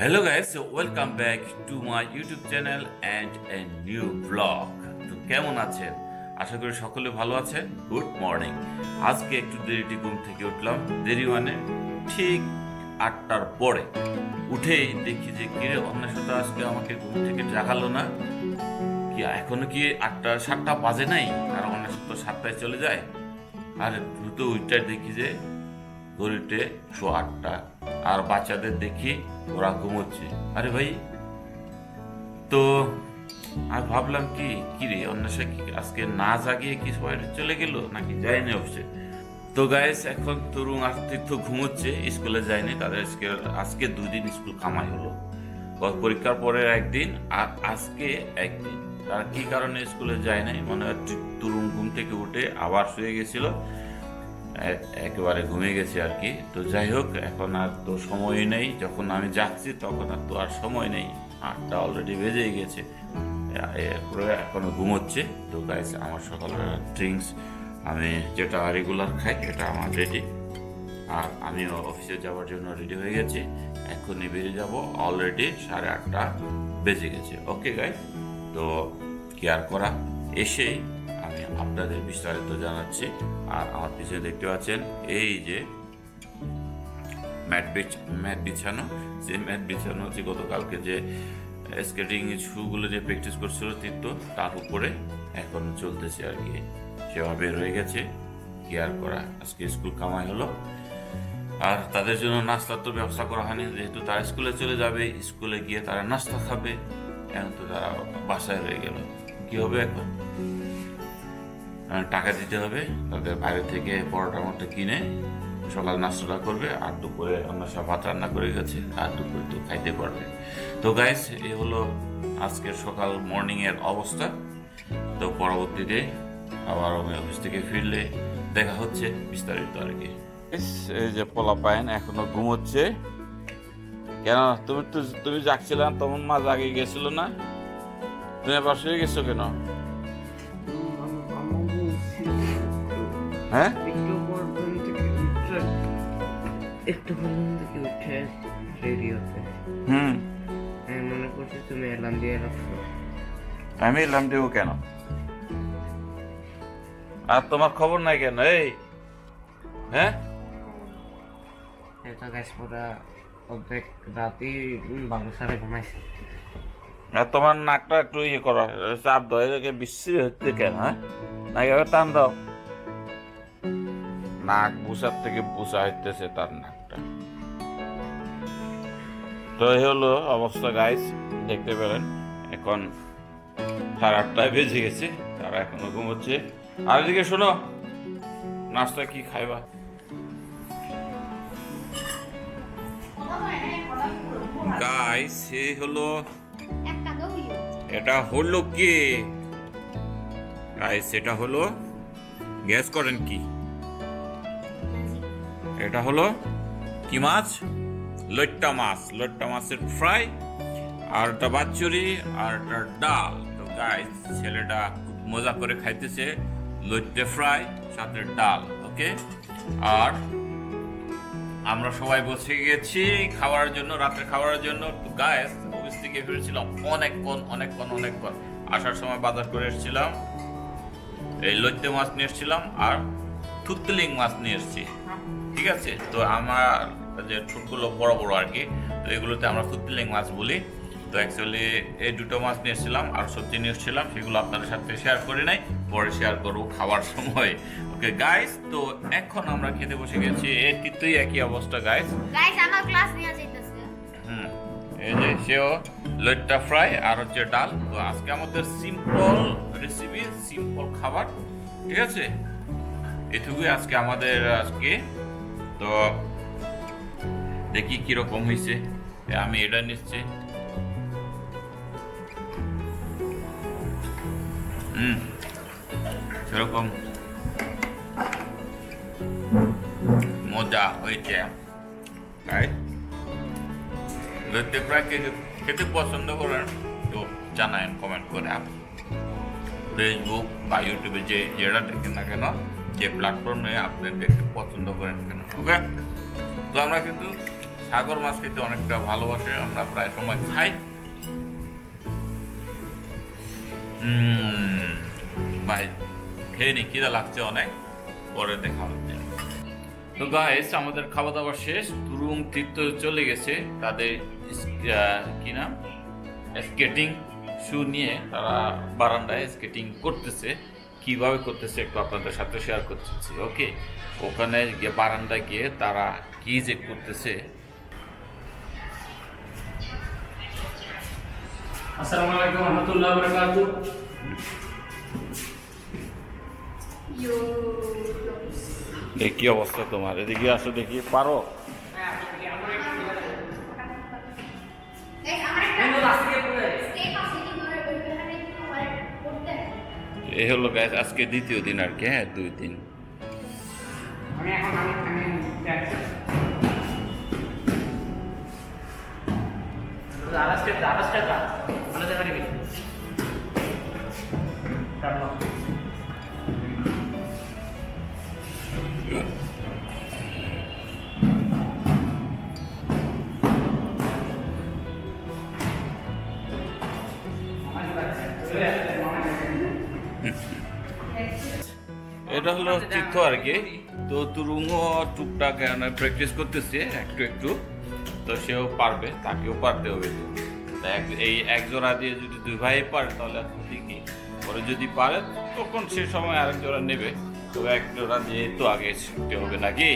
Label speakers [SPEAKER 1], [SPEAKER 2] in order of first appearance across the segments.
[SPEAKER 1] Hello guys, so welcome back to my YouTube channel and a new vlog. তো কেমন আছেন? আশা করি সকলে ভালো আছেন। Good morning. আজকে একটু দেরিতে ঘুম থেকে উঠলাম। দেরি মানে ঠিক 8টার পরে। উঠেই দেখি যে কিরে অন্বেষা আজকে আমাকে ঘুম থেকে জাগালো না। কি এখনো কি 7টা বাজে নাই? আর অন্বেষা তো 7টায় চলে যায়। আর দ্রুত উঠে দেখি যে ঘড়িতে 8:30 আর বাচ্চাদের দেখি ওরা ঘুমোচ্ছে। আরে ভাই, তো আমি ভাবলাম কি রে অন্বেষা কি আজকে না জাগিয়ে কি সবাই চলে গেল নাকি যায়নি অফিসে। তো গাইস এখন তরুণ আর তীর্থ ঘুমোচ্ছে, স্কুলে যায়নি। তাদের আজকে 2 দিন স্কুল কামাই হলো, পরীক্ষার পরে একদিন আর আজকে একদিন। তার কি কারণে স্কুলে যায় নাই মনে হয় তরুণ ঘুম থেকে উঠে আবার শুয়ে গেছিল, একেবারে ঘুমিয়ে গেছে আর কি। তো যাই হোক, এখন আর তো সময় নেই। যখন আমি যাচ্ছি তখন আর তো আর সময় নেই, 8টা অলরেডি বেজেই গেছে। এরপরে এখনো ঘুমোচ্ছে। তো গাইস, আমার সকালবেলা ড্রিঙ্কস আমি যেটা রেগুলার খাই এটা আমার রেডি, আর আমিও অফিসে যাওয়ার জন্য রেডি হয়ে গেছি। এখনই বেরিয়ে যাব, অলরেডি 8:30 বেজে গেছে। ওকে গাইস, তো কি আর করা, এসেই আমি আপনাদের বিস্তারিত জানাচ্ছি। আর আমার পিছনে দেখতে পাচ্ছেন এই যে ম্যাট বিছানো, যে ম্যাট বিছানো হচ্ছে গতকালকে যে স্কেটিং শুগুলো যে প্র্যাকটিস করছিল তীর্থ, তার উপরে এখন চলতেছে আর কি। সেবা বের হয়ে গেছে, কি আর করা, আজকে স্কুল কামাই হলো। আর তাদের জন্য নাস্তার তো ব্যবস্থা করা হয়নি, যেহেতু তারা স্কুলে চলে যাবে। স্কুলে গিয়ে তারা নাস্তা খাবে, এখন তো তারা বাসায় রয়ে গেল। কি হবে এখন? টাকা দিতে হবে, তাদের বাইরে থেকে পরোটা মতো কিনে সকাল নাস্তাটা করবে, আর দুপুরে আমরা সব ভাত রান্না করে গেছে, আর দুপুরে তো খাইতে পারবে। তো গাইস, এই হলো আজকের সকাল মর্নিংয়ের অবস্থা। তো পরবর্তীতে আবার আমি অফিস থেকে ফিরলে দেখা হচ্ছে বিস্তারিত আর কি। এই যে পোলা পায়েন এখনো ঘুমোচ্ছে। কেন তুমি জাগছিলে না? তোমার মা জাগে গেছিল না? তুমি আবার শুয়ে গেছো কেন? হ্যাঁ,
[SPEAKER 2] একটু পর্যন্ত কি উঠে রেডি হতে আমি মনে করছি তুমি অ্যালার্ম দিয়ে রাখছো।
[SPEAKER 1] আমি এলাম দেবো কেন? আর তোমার খবর নাই কেন? এই হ্যাঁ,
[SPEAKER 2] এটা গ্যাস পুরা অর্ধেক রাতেই বাবু সারে ঘুমাইছে।
[SPEAKER 1] আর তোমার নাকটা একটু ইয়ে করো, চাপ দাও, এটাকে বিশ্রী হচ্ছে কেন? হ্যাঁ, নাকি আবার টান দাও। নাক বুসার থেকে বুসা হইতেছে তার নাকটা। তো এই হলো অবস্থা গাইস, দেখতে পেলেন। এখন 8:30 বেজে গেছে, তারা এখনো ঘুমোচ্ছে। আর এদিকে শোনো, নাস্তা কি খাইবা? গাইস, এই হলো, এটা হলো কি গাইস? এটা হলো, গ্যাস করেন কি? এটা হলো কি মাছ? লইট্টা মাছ। লইট্টা মাছের ফ্রাই, আর একটা বাচ্চুরি, আর একটা ডাল। তো গাইস, ছেলেটা খুব মজা করে খাইতেছে লইট্টা ফ্রাই সাথে ডাল। ওকে, আর আমরা সবাই বসে গেছি খাওয়ার জন্য, রাত্রে খাওয়ার জন্য। গাইস, অফিস থেকে ফিরেছিলাম অনেকক্ষণ। আসার সময় বাজার করে এসেছিলাম, এই লইট্টা মাছ নিয়ে এসেছিলাম আর থুতলিং মাছ নিয়ে এসেছি। ঠিক আছে, তো আমার যে ঠোঁটগুলো বড় আর কি, তো এগুলোতে আমরা থুতলিং মাছ বলি। তো অ্যাকচুয়ালি এই দুটো মাছ নিয়ে এসেছিলাম আর সবজি নিয়ে এসেছিলাম, সেগুলো আপনাদের সাথে শেয়ার করি নাই, পরে শেয়ার করবো খাওয়ার সময়। ওকে গাইস, তো এখন আমরা খেতে বসে গেছি। এটিতেই একই অবস্থা গাইস।
[SPEAKER 3] আমার ক্লাস নিয়ে যাইতেছে।
[SPEAKER 1] এই যে সেও লইট্টা ফ্রাই আর হচ্ছে ডাল। তো আজকে আমাদের সিম্পল রেসিপি, সিম্পল খাবার। ঠিক আছে, এটুকুই আজকে আমাদের আজকে। তো দেখি কিরকম হয়েছে। আমি এটা নিচ্ছি। সেরকম মজা হয়েছে। লইট্টা ফ্রাই খেতে পছন্দ করেন তো জানায়েন কমেন্ট করে। ফেসবুক বা ইউটিউবে যেটা দেখেন না কেন, যে প্ল্যাটফর্মে আপনি দেখতে পছন্দ করেন কেন। ওকে, তো আমরা কিন্তু সাগর মাছ খেতে অনেকটা ভালোবাসে, আমরা প্রায় সময় খাই। ভাই খেয়ে নি, খিদা লাগছে অনেক, পরে দেখা হচ্ছে। তো গাইস আমাদের খাওয়া দাওয়া শেষ, তুরুং তীর্থ চলে গেছে তাদের কি নাম স্কেটিং শু নিয়ে, তারা বারান্দায় স্কেটিং করতেছে। কিভাবে করতেছে একটু আপনাদের সাথে শেয়ার করতেছি। ওকে, ওখানে গিয়ে বারান্দায় গিয়ে তারা কি যে করতেছে।
[SPEAKER 4] আসসালামু আলাইকুম রহমতুল্লাহ বারাকাতুহু।
[SPEAKER 1] কি অবস্থা তোমার? এদিকে আসো দেখি, পারো? এই হলো গাইস আজকে দ্বিতীয় দিন আর কি। হ্যাঁ, 2 দিন। এটা হলো তীর্থ আর কি। তো তুরুংও টুকটাক প্র্যাকটিস করতেছে একটু একটু, তো সেও পারবে, তাকেও পারতে হবে। তো এই এক জোড়া দিয়ে যদি 2 ভাই পারে তাহলে ঠিকই, পরে যদি পারে তখন সে সময় আরেক জোড়া নেবে। তো এক জোড়া দিয়ে তো আগে শিখতে হবে নাকি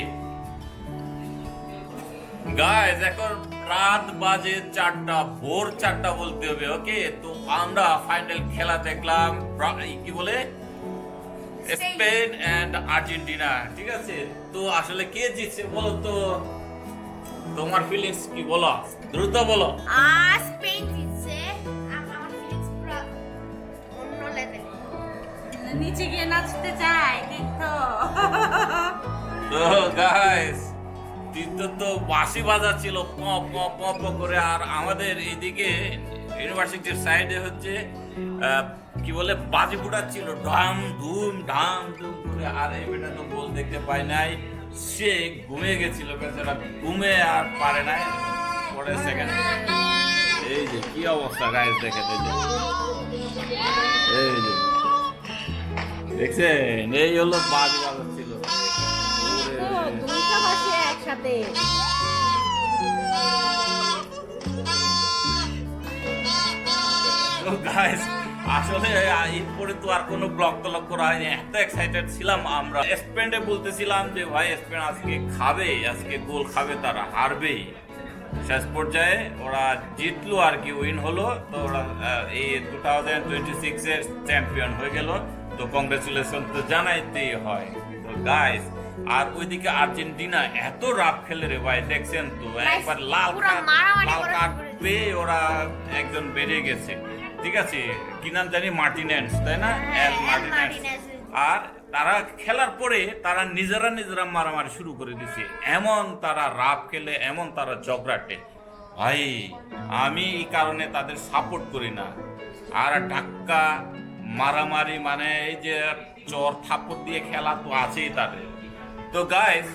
[SPEAKER 1] গাইস। এখন রাত বাজে 4টা, ভোর 4টা বলতে হবে। ওকে, তো আমরা ফাইনাল খেলা দেখলাম, কি বলে, স্পেন এন্ড আর্জেন্টিনা। ঠিক আছে, তো আসলে কে জিতছে বলো তো, তোমার ফিলিংস কি বলো, দ্রুত বলো।
[SPEAKER 3] স্পেন জিতছে। আমার ফিলিংস পুরো অন্য লেভেল।
[SPEAKER 5] নিচে গিয়ে নাচতে চাই কিন্তু।
[SPEAKER 1] তো গাইস তীর্থ তো বাঁশি বাজাচ্ছিল প প প প করে, আর আমাদের এইদিকে ইউনিভার্সিটির সাইডে হচ্ছে কি বলে বাজি ফুটাচ্ছিল ঢাম ধুম করে। আর এই বেটা তো গোল দেখতে পায় নাই, সে ঘুমিয়ে গেছিল বেচারা, ঘুমে আর পারে নাই পরে সেকেন্ড। এই যে কি অবস্থা গাইস, দেখেন এই যে দেখছেন, এই হলো বাজি বাজাচ্ছিল।
[SPEAKER 5] দুইটা বাসে একসাথে।
[SPEAKER 1] তো গাইস আসলে ঈদ পরে তো আর কোনো ব্লগ টলগ করা হয়নি, এত এক্সাইটেড ছিলাম আমরা। স্পেনে বলতেছিলাম যে ভাই স্পেন আজকে খাবে, আজকে গোল খাবে, তারা হারবেই। শেষ পর্যায়ে ওরা জিতলো আর কি, উইন হলো। তো ওরা এই 2026 এর চ্যাম্পিয়ন হয়ে গেল। তো কংগ্রেচুলেশন তো জানাইতেই হয়। তো গাইস আর ওইদিকে আর্জেন্টিনা এত রাফ খেলে রে ভাই, দেখছেন তো, একবার লাল কার্ড পেয়ে ওরা একজন বেরিয়ে গেছে। ঠিক আছে, কি নাম জানি, মার্টিনেন্স, তাই না? এল মার্টিনেন্স। আর তারা খেলার পরে তারা নিজেরা মারামারি শুরু করে দিছে, এমন তারা রাফ খেলে, এমন তারা ঝগড়াটে ভাই। আমি এই কারণে তাদের সাপোর্ট করি না। আর ধাক্কা মারামারি মানে এই যে চর থাপ্পড় দিয়ে খেলা তো আছেই তাদের। তো গাইস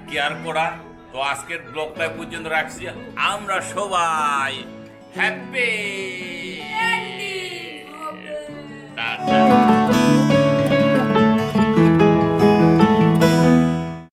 [SPEAKER 1] কি আর করা, তো আজকের ব্লগটা পর্যন্ত রাখছি। আমরা সবাই হ্যাপি